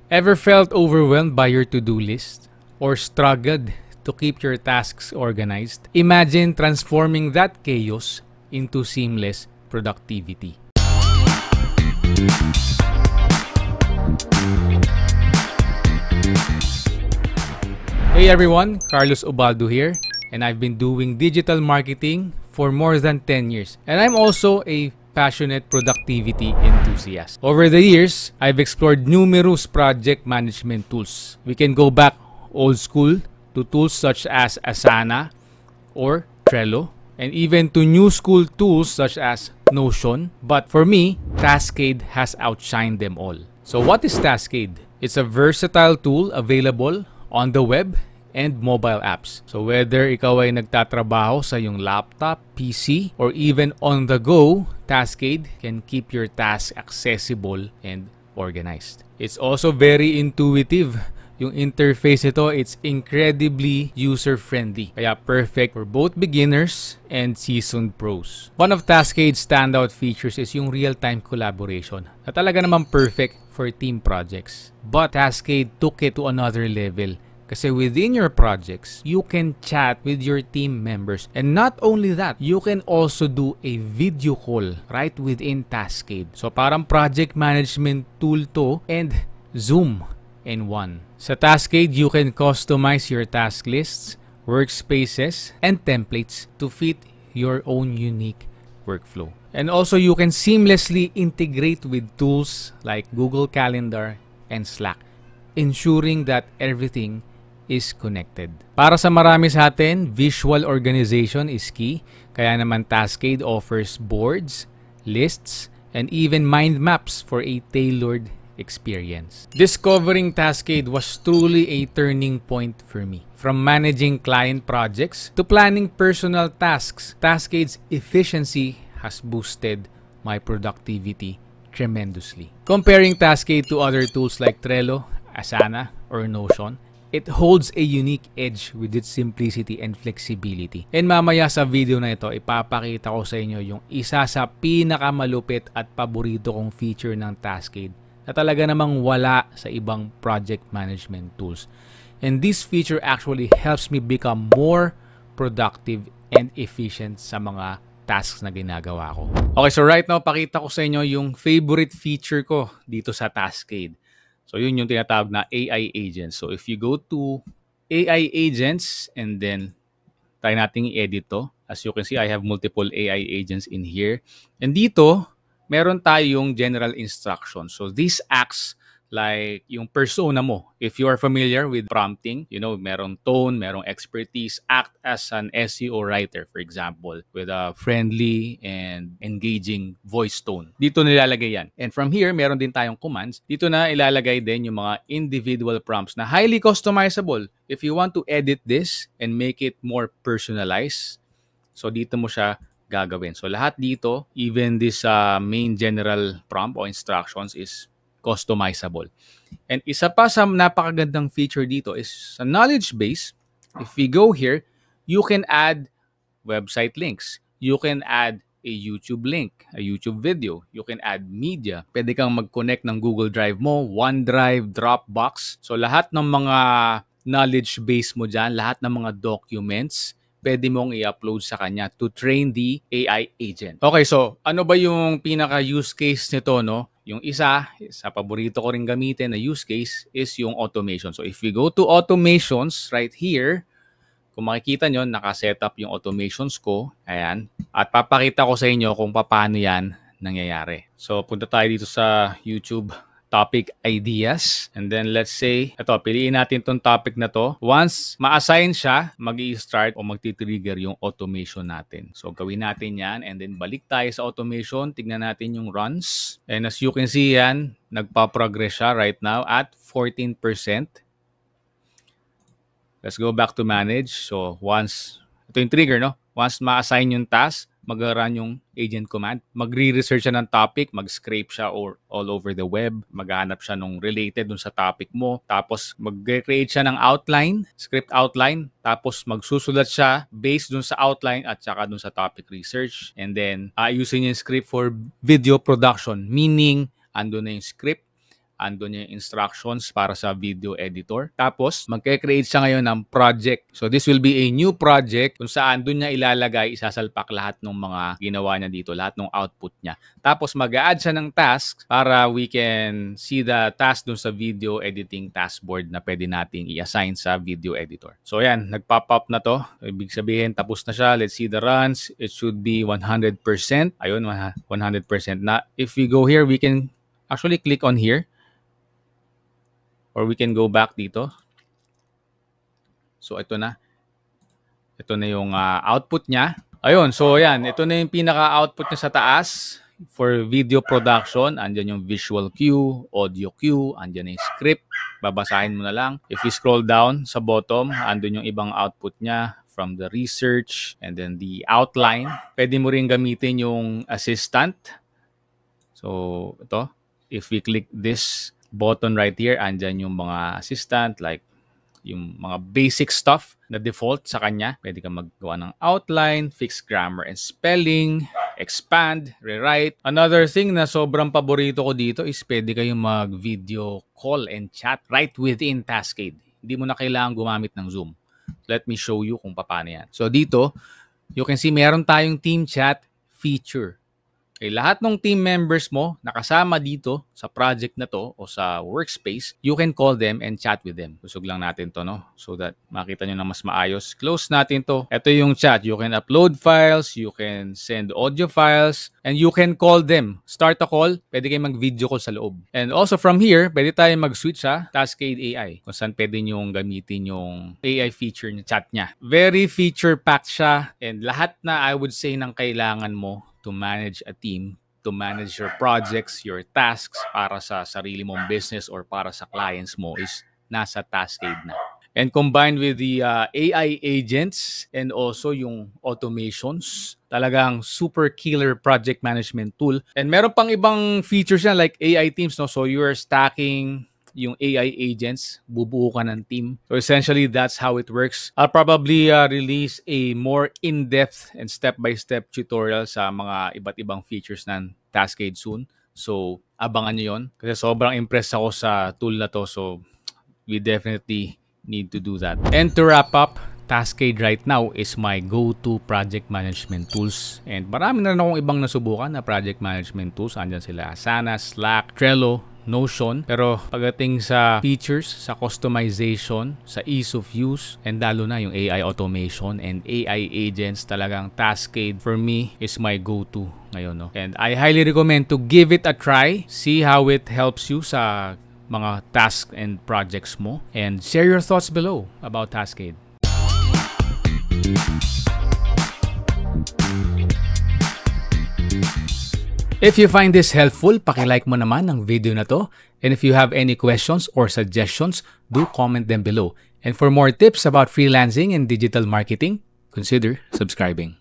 Ever felt overwhelmed by your to-do list or struggled to keep your tasks organized? Imagine transforming that chaos into seamless productivity. Hey everyone, Carlos Ubaldo here, and I've been doing digital marketing for more than 10 years. And I'm also a passionate productivity enthusiast. Over the years, I've explored numerous project management tools. We can go back old school to tools such as Asana or Trello, and even to new school tools such as Notion. But for me, Taskade has outshined them all. So what is Taskade? It's a versatile tool available on the web and mobile apps. So whether ikaw ay nagtatrabaho sa iyong laptop, PC, or even on the go, Taskade can keep your tasks accessible and organized. It's also very intuitive. Yung interface nito, it's incredibly user-friendly. Kaya perfect for both beginners and seasoned pros. One of Taskade's standout features is yung real-time collaboration na talaga naman perfect for team projects. But Taskade took it to another level. Kasi within your projects, you can chat with your team members. And not only that, you can also do a video call right within Taskade. So parang project management tool to and Zoom in one. Sa Taskade, you can customize your task lists, workspaces, and templates to fit your own unique workflow. And also, you can seamlessly integrate with tools like Google Calendar and Slack, ensuring that everything is connected. Para sa marami sa atin, visual organization is key. Kaya naman Taskade offers boards, lists, and even mind maps for a tailored experience. Discovering Taskade was truly a turning point for me. From managing client projects to planning personal tasks, Taskade's efficiency has boosted my productivity tremendously. Comparing Taskade to other tools like Trello, Asana, or Notion, it holds a unique edge with its simplicity and flexibility. And mamaya sa video na ito, ipapakita ko sa inyo yung isa sa pinakamalupit at paborito kong feature ng Taskade na talaga namang wala sa ibang project management tools. And this feature actually helps me become more productive and efficient sa mga tasks na ginagawa ko. Okay, so right now, pakita ko sa inyo yung favorite feature ko dito sa Taskade. So yun yung tinatawag na AI agents. So if you go to AI agents and then try nating i-edit to. As you can see, I have multiple AI agents in here. And dito, meron tayong general instructions. So this acts like yung persona mo. If you are familiar with prompting, you know, merong tone, merong expertise, act as an SEO writer, for example, with a friendly and engaging voice tone. Dito nilalagay yan. And from here, meron din tayong commands. Dito na ilalagay din yung mga individual prompts na highly customizable. If you want to edit this and make it more personalized, so dito mo siya gagawin. So lahat dito, even this main general prompt or instructions is customizable. And isa pa sa napakagandang feature dito is sa knowledge base. If we go here, you can add website links. You can add a YouTube link, a YouTube video. You can add media. Pwede kang mag-connect ng Google Drive mo, OneDrive, Dropbox. So lahat ng mga knowledge base mo dyan, lahat ng mga documents, pwede mong i-upload sa kanya to train the AI agent. Okay, so ano ba yung pinaka-use case nito, no? Yung isa, sa paborito ko rin gamitin na use case is yung automation. So if we go to automations right here, kung makikita nyo, nakasetup yung automations ko. Ayan. At papakita ko sa inyo kung paano yan nangyayari. So punta tayo dito sa YouTube topic ideas. And then let's say, ito, piliin natin tong topic na to. Once ma-assign siya, mag-i-start o magti-trigger yung automation natin. So gawin natin yan and then balik tayo sa automation. Tignan natin yung runs. And as you can see yan, nagpa-progress siya right now at 14%. Let's go back to manage. So once, ito yung trigger, no? Once ma-assign yung task, mag-run yung agent command. Magre-research siya ng topic, mag-scrape siya or all over the web. Maghanap siya nung related dun sa topic mo. Tapos mag-create siya ng outline, script outline. Tapos magsusulat siya based dun sa outline at saka dun sa topic research. And then ayusin yung script for video production. Meaning, andun na yung script, Andun yung instructions para sa video editor. Tapos, magke-create siya ngayon ng project. So, this will be a new project kung saan dun niya ilalagay, isasalpak lahat ng mga ginawa niya dito, lahat ng output niya. Tapos, mag-a-add siya ng task para we can see the task dun sa video editing taskboard na pwede nating i-assign sa video editor. So, yan. Nag-pop up na to. Ibig sabihin, tapos na siya. Let's see the runs. It should be 100%. Ayun, 100% na. If we go here, we can actually click on here. Or we can go back dito. So, ito na. Ito na yung output niya. Ayun. So, yan. Ito na yung pinaka-output niya sa taas for video production. Andyan yung visual cue, audio cue, andyan yung script. Babasahin mo na lang. If you scroll down sa bottom, andun yung ibang output niya from the research and then the outline. Pwede mo rin gamitin yung assistant. So, ito. If we click this button right here, andyan yung mga assistant like yung mga basic stuff na default sa kanya. Pwede ka maggawa ng outline, fix grammar and spelling, expand, rewrite. Another thing na sobrang paborito ko dito is pwede kayong mag-video call and chat right within Taskade. Hindi mo na kailangan gumamit ng Zoom. Let me show you kung paano yan. So dito, you can see meron tayong team chat feature. Okay, lahat ng team members mo nakasama dito sa project na to o sa workspace, you can call them and chat with them. Usog lang natin to, no? So that makita nyo na mas maayos. Close natin to. Ito yung chat. You can upload files, you can send audio files, and you can call them. Start a call, pwede kayong mag-video call sa loob. And also from here, pwede tayong mag-switch sa Taskade AI kung saan pwede nyong gamitin yung AI feature ng chat niya. Very feature-packed siya and lahat na I would say ng kailangan mo to manage a team, to manage your projects, your tasks para sa sarili mong business or para sa clients mo is nasa Taskade na. And combined with the AI agents and also yung automations, talagang super killer project management tool. And meron pang ibang features na like AI teams, no? So you are stacking yung AI agents, bubuo ka ng team. So essentially, that's how it works. I'll probably release a more in-depth and step-by-step tutorial sa mga iba't ibang features ng Taskade soon. So, abangan nyo yun. Kasi sobrang impressed ako sa tool na to. So, we definitely need to do that. And to wrap up, Taskade right now is my go-to project management tools. And marami na rin akong ibang nasubukan na project management tools. Andyan sila Asana, Slack, Trello, Notion. Pero pagdating sa features, sa customization, sa ease of use, and lalo na yung AI automation and AI agents, talagang Taskade for me is my go-to ngayon, no? And I highly recommend to give it a try. See how it helps you sa mga tasks and projects mo. And share your thoughts below about Taskade. If you find this helpful, paki-like mo naman ang video na to. And if you have any questions or suggestions, do comment them below. And for more tips about freelancing and digital marketing, consider subscribing.